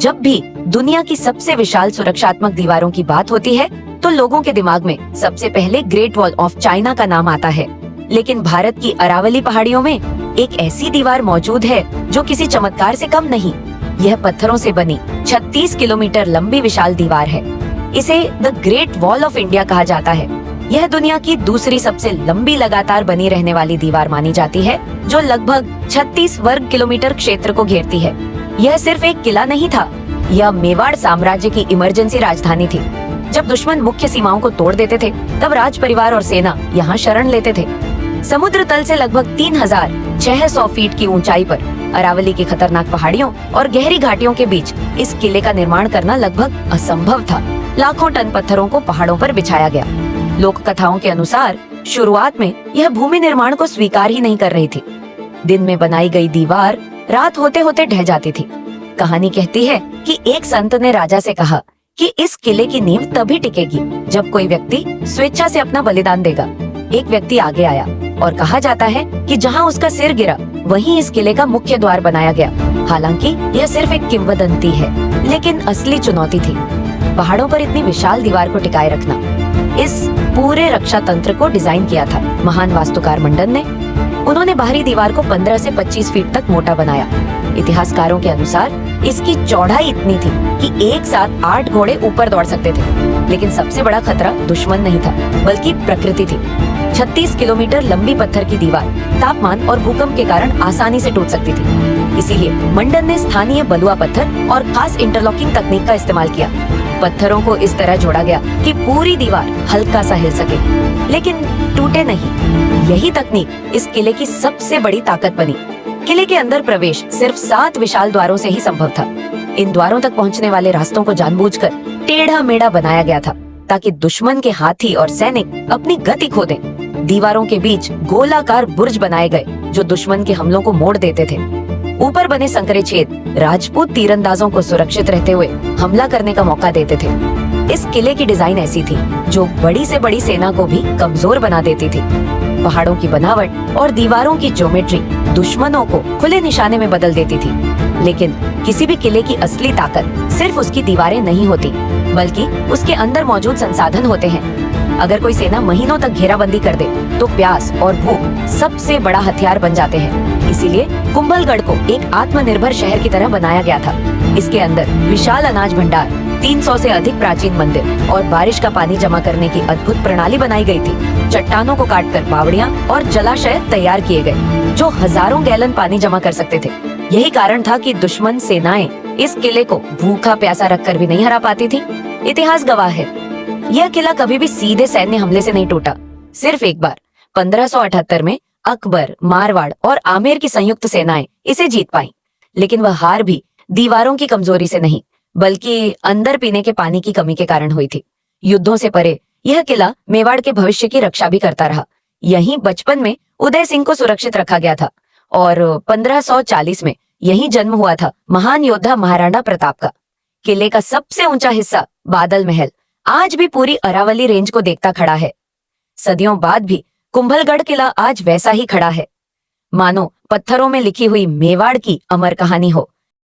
जब भी दुनिया की सबसे विशाल सुरक्षात्मक दीवारों की बात होती है तो लोगों के दिमाग में सबसे पहले ग्रेट वॉल ऑफ चाइना का नाम आता है। लेकिन भारत की अरावली पहाड़ियों में एक ऐसी दीवार मौजूद है जो किसी चमत्कार से कम नहीं। यह पत्थरों से बनी 36 किलोमीटर लंबी विशाल दीवार है। इसे the great wall of India कहा जाता है। यह दुनिया की दूसरी सबसे लंबी लगातार बनी रहने वाली दीवार मानी जाती है, जो लगभग 36 वर्ग किलोमीटर क्षेत्र को घेरती है। यह सिर्फ एक किला नहीं था, यह मेवाड़ साम्राज्य की इमरजेंसी राजधानी थी। जब दुश्मन मुख्य सीमाओं को तोड़ देते थे, तब राज परिवार और सेना यहाँ शरण लेते थे। समुद्र तल से लगभग 3600 फीट की ऊंचाई पर अरावली की खतरनाक पहाड़ियों और गहरी घाटियों के बीच इस किले का निर्माण करना लगभग असंभव था। लाखों टन पत्थरों को पहाड़ों पर बिछाया गया। लोक कथाओं के अनुसार शुरुआत में यह भूमि निर्माण को स्वीकार ही नहीं कर रही थी। दिन में बनाई गई दीवार रात होते होते ढह जाती थी। कहानी कहती है कि एक संत ने राजा से कहा कि इस किले की नींव तभी टिकेगी जब कोई व्यक्ति स्वेच्छा से अपना बलिदान देगा। एक व्यक्ति आगे आया और कहा जाता है कि जहाँ उसका सिर गिरा वहीं इस किले का मुख्य द्वार बनाया गया। हालांकि यह सिर्फ एक किंवदंती है, लेकिन असली चुनौती थी पहाड़ों पर इतनी विशाल दीवार को टिकाए रखना। इस पूरे रक्षा तंत्र को डिजाइन किया था महान वास्तुकार मंडन ने। उन्होंने बाहरी दीवार को 15 से 25 फीट तक मोटा बनाया। इतिहासकारों के अनुसार इसकी चौड़ाई इतनी थी कि एक साथ 8 घोड़े ऊपर दौड़ सकते थे। लेकिन सबसे बड़ा खतरा दुश्मन नहीं था, बल्कि प्रकृति थी। 36 किलोमीटर लंबी पत्थर की दीवार तापमान और भूकंप के कारण आसानी से टूट सकती थी। इसीलिए मंडन ने स्थानीय बलुआ पत्थर और खास इंटरलॉकिंग तकनीक का इस्तेमाल किया। पत्थरों को इस तरह जोड़ा गया कि पूरी दीवार हल्का सा हिल सके, लेकिन टूटे नहीं। यही तकनीक इस किले की सबसे बड़ी ताकत बनी। किले के अंदर प्रवेश सिर्फ 7 विशाल द्वारों से ही संभव था। इन द्वारों तक पहुंचने वाले रास्तों को जानबूझकर टेढ़ा मेढ़ा बनाया गया था, ताकि दुश्मन के हाथी और सैनिक अपनी गति खो दें। दीवारों के बीच गोलाकार बुर्ज बनाए गए जो दुश्मन के हमलों को मोड़ देते थे। ऊपर बने संकरे छेद राजपूत तीरंदाजों को सुरक्षित रहते हुए हमला करने का मौका देते थे। इस किले की डिजाइन ऐसी थी जो बड़ी से बड़ी सेना को भी कमजोर बना देती थी। पहाड़ों की बनावट और दीवारों की ज्योमेट्री दुश्मनों को खुले निशाने में बदल देती थी। लेकिन किसी भी किले की असली ताकत सिर्फ उसकी दीवारें नहीं होती, बल्कि उसके अंदर मौजूद संसाधन होते हैं। अगर कोई सेना महीनों तक घेराबंदी कर दे तो प्यास और भूख सबसे बड़ा हथियार बन जाते हैं। इसीलिए कुंभलगढ़ को एक आत्मनिर्भर शहर की तरह बनाया गया था। इसके अंदर विशाल अनाज भंडार, 300 से अधिक प्राचीन मंदिर और बारिश का पानी जमा करने की अद्भुत प्रणाली बनाई गई थी। चट्टानों को काटकर बावड़ियां और जलाशय तैयार किए गए जो हजारों गैलन पानी जमा कर सकते थे। यही कारण था कि दुश्मन सेनाएं इस किले को भूखा प्यासा रखकर भी नहीं हरा पाती थी। इतिहास गवाह है, यह किला कभी भी सीधे सैन्य हमले से नहीं टूटा। सिर्फ एक बार 1578 में अकबर, मारवाड़ और आमेर की संयुक्त सेनाएं इसे जीत पाईं। लेकिन वह हार भी दीवारों की कमजोरी से नहीं, बल्कि अंदर पीने के पानी की कमी के कारण हुई थी। युद्धों से परे यह किला मेवाड़ के भविष्य की रक्षा भी करता रहा। यहीं बचपन में उदय सिंह को सुरक्षित रखा गया था और 1540 में यहीं जन्म हुआ था महान योद्धा महाराणा प्रताप का। किले का सबसे ऊंचा हिस्सा बादल महल आज भी पूरी अरावली रेंज को देखता खड़ा है। सदियों बाद भी कुंभलगढ़ किला आज वैसा ही खड़ा है, मानो पत्थरों में लिखी हुई मेवाड़ की अमर कहानी हो।